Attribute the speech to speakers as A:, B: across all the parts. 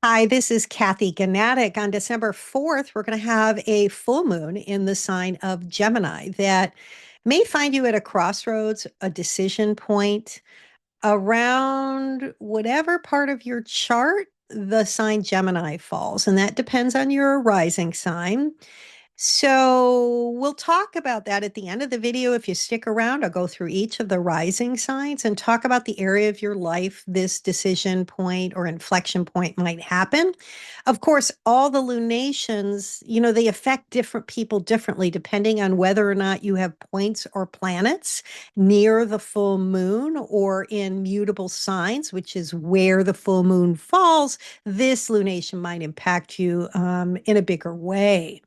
A: Hi, this is Kathy Ganatic. On December 4th, we're going to have a full moon in the sign of Gemini that may find you at a crossroads, a decision point around whatever part of your chart the sign Gemini falls. And that depends on your rising sign. So we'll talk about that at the end of the video. If you stick around, I'll go through each of the rising signs and talk about the area of your life this decision point or inflection point might happen. Of course, all the lunations, they affect different people differently depending on whether or not you have points or planets near the full moon or in mutable signs, which is where the full moon falls. This lunation might impact you in a bigger way.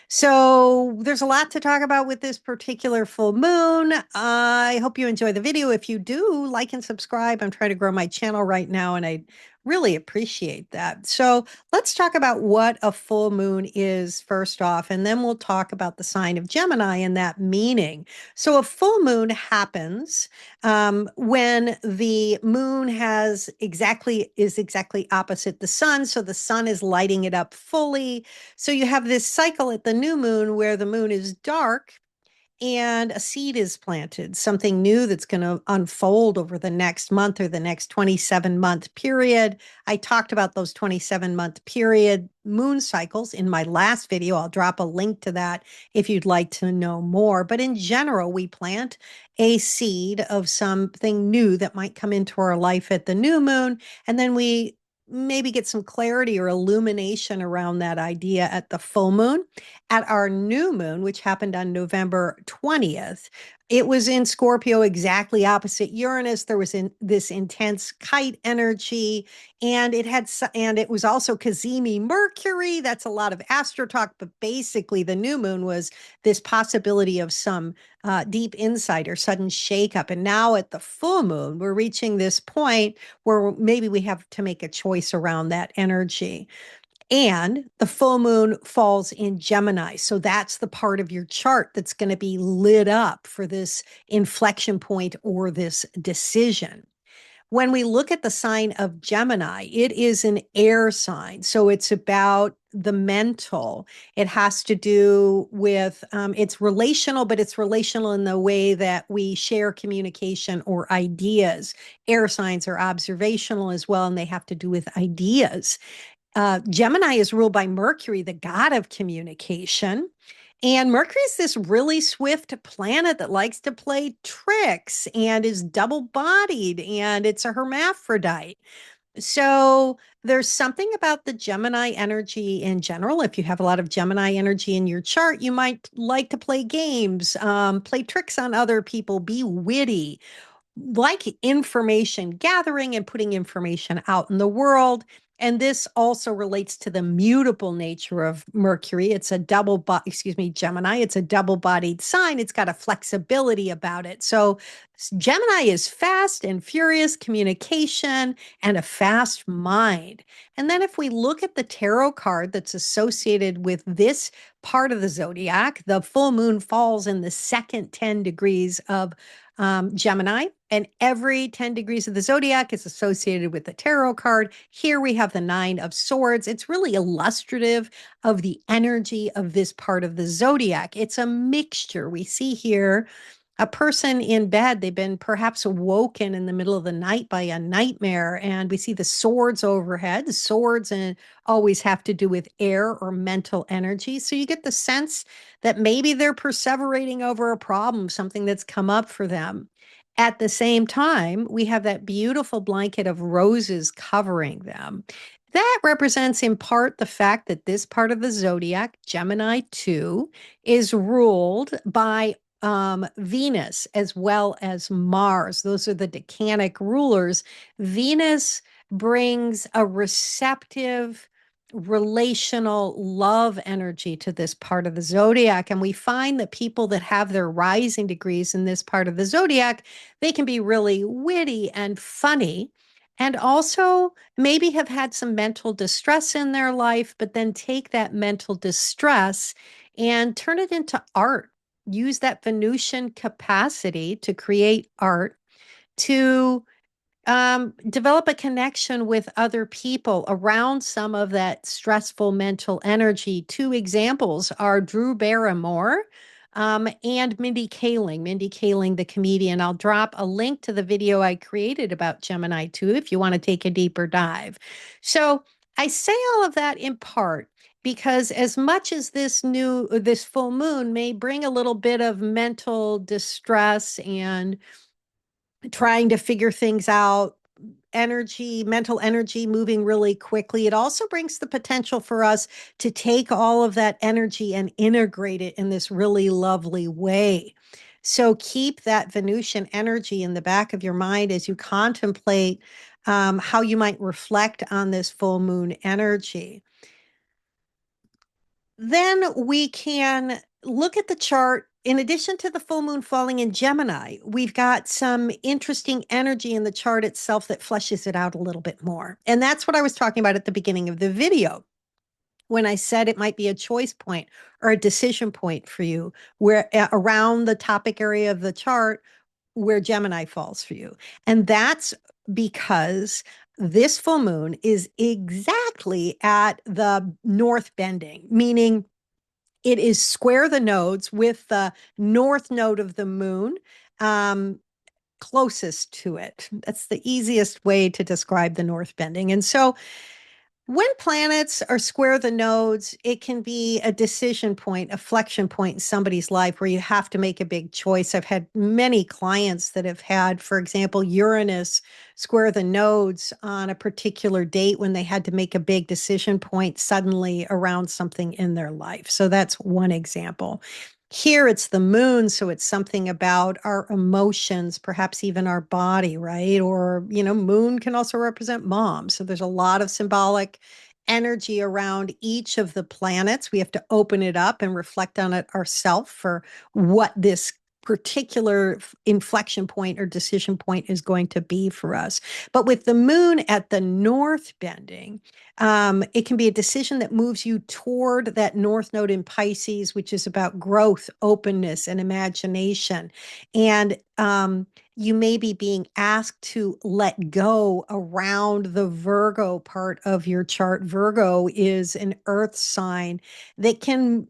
A: So there's a lot to talk about with this particular full moon. I hope you enjoy the video. If you do, like and subscribe. I'm trying to grow my channel right now, and I really appreciate that. So let's talk about what a full moon is first off, and then we'll talk about the sign of Gemini and that meaning. So a full moon happens when the moon is exactly opposite the sun. So the sun is lighting it up fully. So you have this cycle at the new moon where the moon is dark and a seed is planted, something new that's going to unfold over the next month or the next 27-month period. I talked about those 27-month period moon cycles in my last video. I'll drop a link to that if you'd like to know more. But in general, we plant a seed of something new that might come into our life at the new moon, and then we maybe get some clarity or illumination around that idea at the full moon. At our new moon, which happened on November 20th, it was in Scorpio, exactly opposite Uranus. There was this intense kite energy, and it was also Cazimi Mercury. That's a lot of astro talk, but basically the new moon was this possibility of some deep insight or sudden shakeup. And now at the full moon, we're reaching this point where maybe we have to make a choice around that energy. And the full moon falls in Gemini. So that's the part of your chart that's going to be lit up for this inflection point or this decision. When we look at the sign of Gemini, it is an air sign. So it's about the mental. It has to do with, it's relational, but it's relational in the way that we share communication or ideas. Air signs are observational as well, and they have to do with ideas. Gemini is ruled by Mercury, the god of communication. And Mercury is this really swift planet that likes to play tricks and is double bodied, and it's a hermaphrodite. So there's something about the Gemini energy in general. If you have a lot of Gemini energy in your chart, you might like to play games, play tricks on other people, be witty, like information gathering and putting information out in the world. And this also relates to the mutable nature of Mercury. It's a Gemini. It's a double bodied sign. It's got a flexibility about it. So Gemini is fast and furious communication and a fast mind. And then if we look at the tarot card that's associated with this part of the zodiac, the full moon falls in the second 10 degrees of Gemini, and every 10 degrees of the zodiac is associated with the tarot card. Here we have the Nine of Swords. It's really illustrative of the energy of this part of the zodiac. It's a mixture. We see here a person in bed. They've been perhaps awoken in the middle of the night by a nightmare, and we see the swords overhead. The swords and always have to do with air or mental energy. So you get the sense that maybe they're perseverating over a problem, something that's come up for them. At the same time, we have that beautiful blanket of roses covering them. That represents in part the fact that this part of the zodiac, Gemini 2, is ruled by Venus as well as Mars. Those are the decanic rulers. Venus brings a receptive, relational love energy to this part of the zodiac. And we find that people that have their rising degrees in this part of the zodiac, they can be really witty and funny. And also maybe have had some mental distress in their life, but then take that mental distress and turn it into art. Use that Venusian capacity to create art to Develop a connection with other people around some of that stressful mental energy. Two examples are Drew Barrymore and Mindy Kaling. Mindy Kaling, the comedian. I'll drop a link to the video I created about Gemini too, if you want to take a deeper dive. So I say all of that in part because as much as this full moon may bring a little bit of mental distress and trying to figure things out, mental energy moving really quickly. It also brings the potential for us to take all of that energy and integrate it in this really lovely way. So keep that Venusian energy in the back of your mind as you contemplate how you might reflect on this full moon energy. Then we can look at the chart. In addition to the full moon falling in Gemini, we've got some interesting energy in the chart itself that fleshes it out a little bit more. And that's what I was talking about at the beginning of the video when I said it might be a choice point or a decision point for you, where around the topic area of the chart where Gemini falls for you. And that's because this full moon is exactly at the north bending, meaning it is square the nodes with the north node of the moon um, closest to it. That's the easiest way to describe the north bending. And so when planets are square the nodes, it can be a decision point, a flexion point in somebody's life where you have to make a big choice. I've had many clients that have had, for example, Uranus square the nodes on a particular date when they had to make a big decision point suddenly around something in their life. So that's one example. Here it's the moon, so it's something about our emotions, perhaps even our body, right? Or, moon can also represent mom. So there's a lot of symbolic energy around each of the planets. We have to open it up and reflect on it ourselves for what this particular inflection point or decision point is going to be for us. But with the moon at the north bending, it can be a decision that moves you toward that north node in Pisces, which is about growth, openness, and imagination. And you may be being asked to let go around the Virgo part of your chart. Virgo is an earth sign that can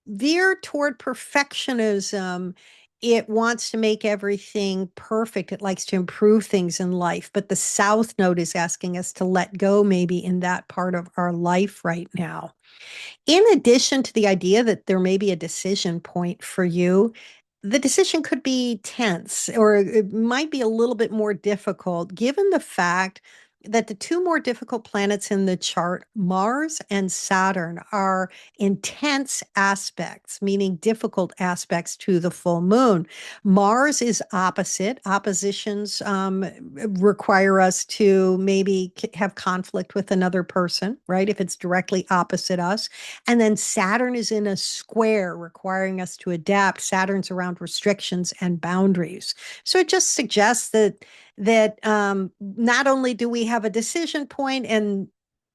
A: veer toward perfectionism. It wants to make everything perfect. It likes to improve things in life. But the South Node is asking us to let go, maybe in that part of our life right now. In addition to the idea that there may be a decision point for you, the decision could be tense or it might be a little bit more difficult given the fact that the two more difficult planets in the chart, Mars and Saturn, are intense aspects, meaning difficult aspects to the full moon. Mars is opposite. Oppositions require us to maybe have conflict with another person, right? If it's directly opposite us. And then Saturn is in a square, requiring us to adapt. Saturn's around restrictions and boundaries. So it just suggests that not only do we have a decision point and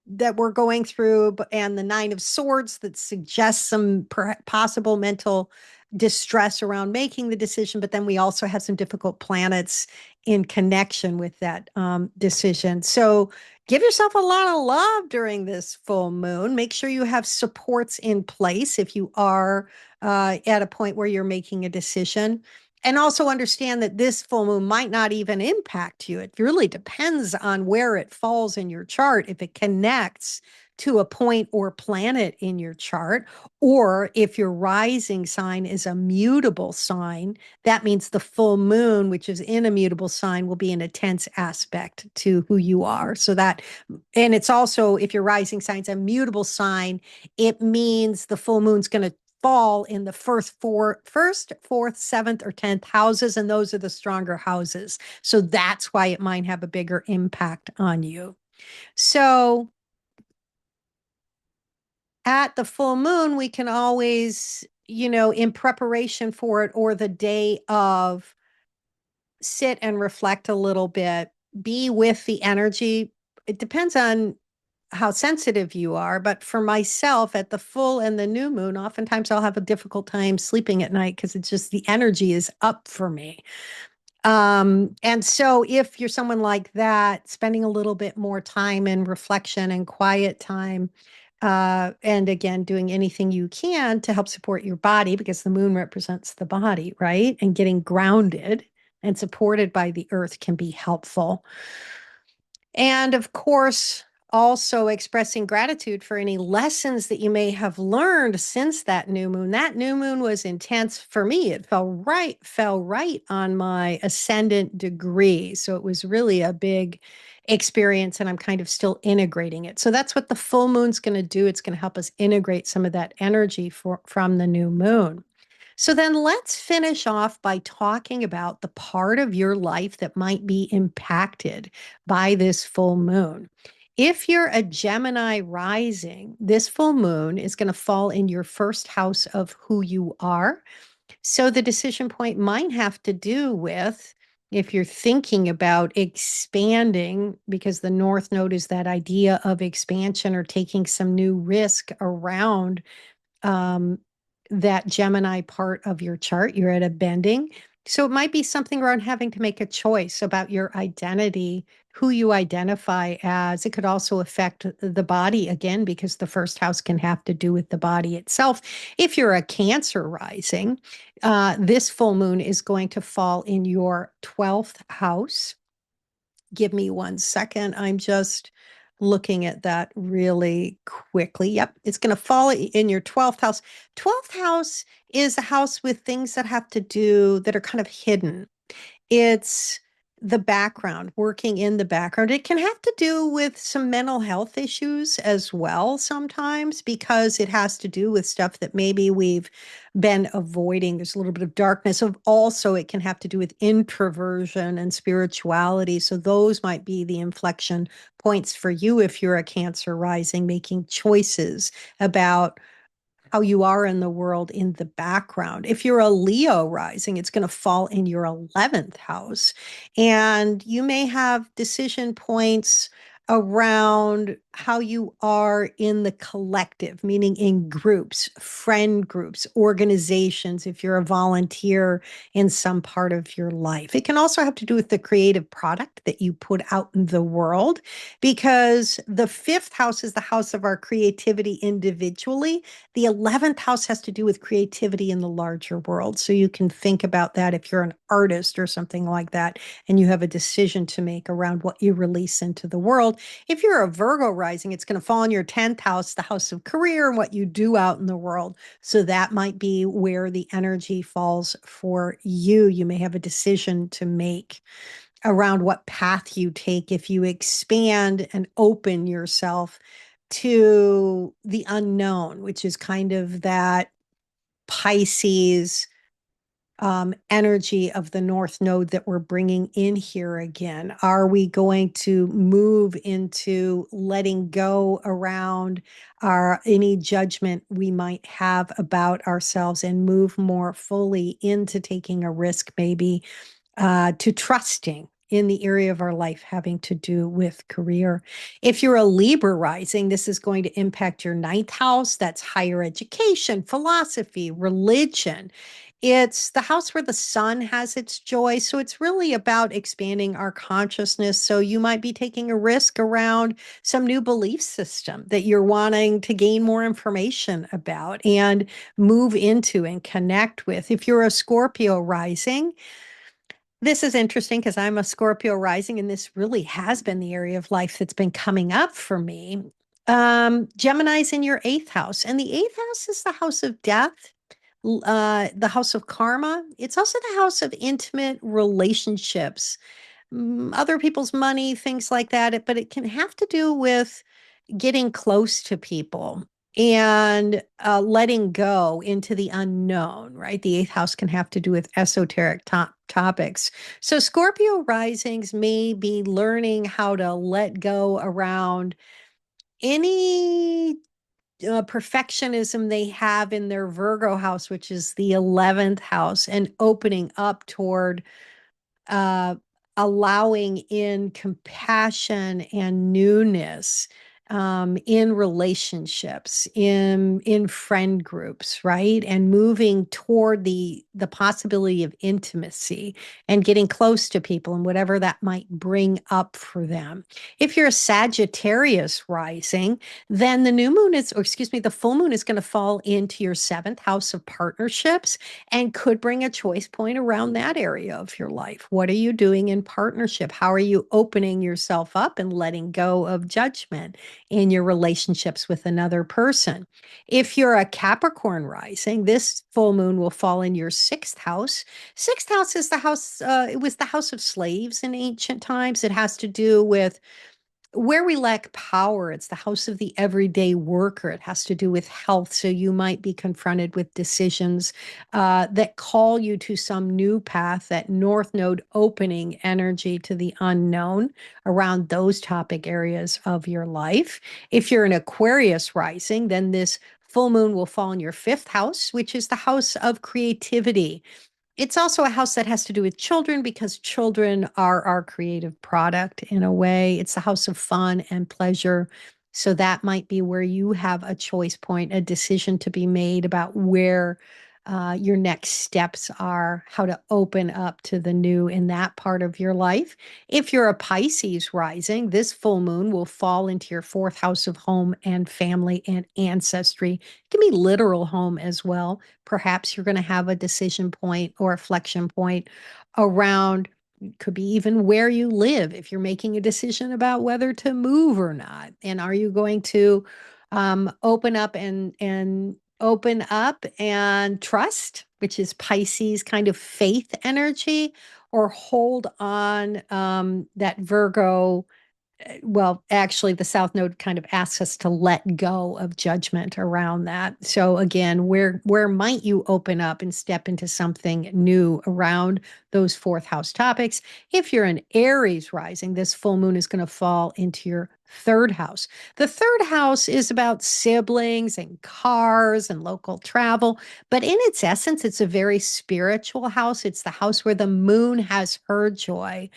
A: that we're going through, and the Nine of Swords that suggests some possible mental distress around making the decision, but then we also have some difficult planets in connection with that decision. So give yourself a lot of love during this full moon. Make sure you have supports in place if you are at a point where you're making a decision. And also understand that this full moon might not even impact you. It really depends on where it falls in your chart. If it connects to a point or planet in your chart, or if your rising sign is a mutable sign, that means the full moon, which is in a mutable sign, will be an intense aspect to who you are. And it's also, if your rising sign's a mutable sign, it means the full moon's going to fall in the first, fourth, seventh, or 10th houses, and those are the stronger houses. So that's why it might have a bigger impact on you. So at the full moon, we can always, in preparation for it or the day of, sit and reflect a little bit, be with the energy. It depends on how sensitive you are. But for myself, at the full and the new moon, oftentimes I'll have a difficult time sleeping at night because it's just the energy is up for me. And so if you're someone like that, spending a little bit more time in reflection and quiet time, and again, doing anything you can to help support your body because the moon represents the body, right? And getting grounded and supported by the earth can be helpful. And of course, also expressing gratitude for any lessons that you may have learned since that new moon. That new moon was intense for me. It fell right on my ascendant degree. So it was really a big experience, and I'm kind of still integrating it. So that's what the full moon's going to do. It's going to help us integrate some of that energy from the new moon. So then let's finish off by talking about the part of your life that might be impacted by this full moon. If you're a Gemini rising, this full moon is going to fall in your first house of who you are. So the decision point might have to do with if you're thinking about expanding, because the North Node is that idea of expansion or taking some new risk around um, that Gemini part of your chart. You're at a bending. So it might be something around having to make a choice about your identity, who you identify as. It could also affect the body again, because the first house can have to do with the body itself. If you're a Cancer rising, this full moon is going to fall in your 12th house. Give me 1 second. I'm just looking at that really quickly. Yep, it's going to fall in your 12th house. 12th house is a house with things that have to do that are kind of hidden. It's the background, working in the background. It can have to do with some mental health issues as well sometimes, because it has to do with stuff that maybe we've been avoiding. There's a little bit of darkness. Of also, it can have to do with introversion and spirituality. So those might be the inflection points for you if you're a Cancer rising, making choices about how you are in the world in the background. If you're a Leo rising, it's going to fall in your 11th house. And you may have decision points around how you are in the collective, meaning in groups, friend groups, organizations, if you're a volunteer in some part of your life. It can also have to do with the creative product that you put out in the world, because the fifth house is the house of our creativity individually. The 11th house has to do with creativity in the larger world. So you can think about that if you're an artist or something like that, and you have a decision to make around what you release into the world. If you're a Virgo rising, it's going to fall in your 10th house, the house of career and what you do out in the world. So that might be where the energy falls for you. You may have a decision to make around what path you take if you expand and open yourself to the unknown, which is kind of that Pisces energy of the North Node that we're bringing in here again. Are we going to move into letting go around our any judgment we might have about ourselves and move more fully into taking a risk, maybe to trusting in the area of our life having to do with career. If you're a Libra rising, this is going to impact your ninth house. That's higher education, philosophy, religion. It's the house where the sun has its joy. So it's really about expanding our consciousness. So you might be taking a risk around some new belief system that you're wanting to gain more information about and move into and connect with. If you're a Scorpio rising, this is interesting because I'm a Scorpio rising, and this really has been the area of life that's been coming up for me. Gemini's in your eighth house, and the eighth house is the house of death, the house of karma. It's also the house of intimate relationships, other people's money, things like that. But it can have to do with getting close to people and letting go into the unknown, right? The eighth house can have to do with esoteric topics. So Scorpio risings may be learning how to let go around any perfectionism they have in their Virgo house, which is the 11th house, and opening up toward uh, allowing in compassion and newness. in relationships, in friend groups, right? And moving toward the possibility of intimacy and getting close to people and whatever that might bring up for them. If you're a Sagittarius rising, then the new moon is, or excuse me, the full moon is going to fall into your seventh house of partnerships and could bring a choice point around that area of your life. What are you doing in partnership? How are you opening yourself up and letting go of judgment in your relationships with another person? If you're a Capricorn rising, this full moon will fall in your sixth house. Sixth house is the house, it was the house of slaves in ancient times. It has to do with where we lack power. It's the house of the everyday worker. It has to do with health. So you might be confronted with decisions that call you to some new path, that North Node opening energy to the unknown around those topic areas of your life. If you're an Aquarius rising, then this full moon will fall in your fifth house, which is the house of creativity. It's also a house that has to do with children because children are our creative product in a way. It's the house of fun and pleasure. So that might be where you have a choice point, a decision to be made about where your next steps are, how to open up to the new in that part of your life. If you're a Pisces rising, this full moon will fall into your fourth house of home and family and ancestry. It can be literal home as well. Perhaps you're going to have a decision point or a flexion point around, could be even where you live if you're making a decision about whether to move or not. And are you going to open up and open up and trust, which is Pisces kind of faith energy, or hold on, that Virgo, well, actually, the South Node kind of asks us to let go of judgment around that. So again, where might you open up and step into something new around those fourth house topics? If you're an Aries rising, this full moon is going to fall into your third house. The third house is about siblings and cars and local travel, but in its essence, it's a very spiritual house. It's the house where the moon has her joy.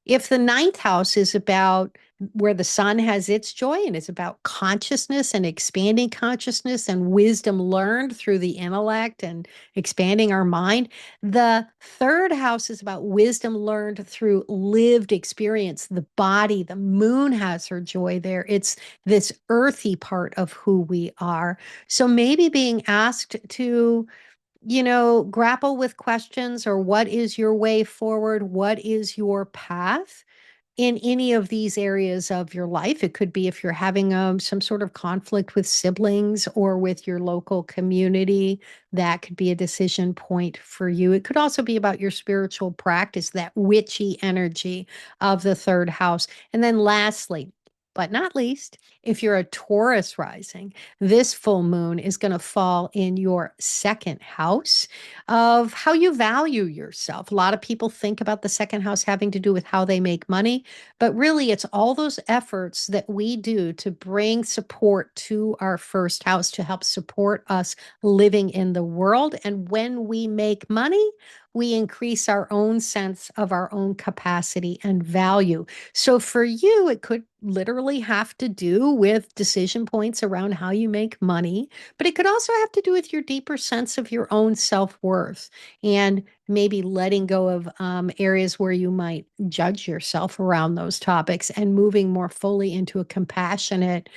A: If the ninth house is about where the sun has its joy and it's about consciousness and expanding consciousness and wisdom learned through the intellect and expanding our mind, the third house is about wisdom learned through lived experience. The body, the moon has her joy there. It's this earthy part of who we are. So maybe being asked to, grapple with questions, or what is your way forward? What is your path in any of these areas of your life? It could be if you're having some sort of conflict with siblings or with your local community, that could be a decision point for you. It could also be about your spiritual practice, that witchy energy of the third house. And then lastly, but not least, if you're a Taurus rising, this full moon is going to fall in your second house of how you value yourself. A lot of people think about the second house having to do with how they make money, but really it's all those efforts that we do to bring support to our first house to help support us living in the world. And when we make money, we increase our own sense of our own capacity and value. So for you, it could literally have to do with decision points around how you make money, but it could also have to do with your deeper sense of your own self-worth and maybe letting go of areas where you might judge yourself around those topics and moving more fully into a compassionate,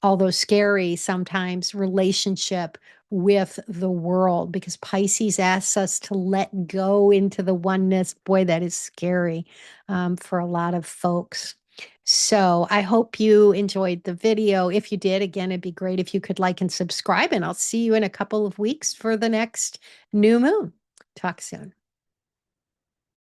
A: although scary sometimes, relationship with the world, because Pisces asks us to let go into the oneness. Boy, that is scary for a lot of folks. So I hope you enjoyed the video. If you did, again, it'd be great if you could like and subscribe, and I'll see you in a couple of weeks for the next new moon. Talk soon.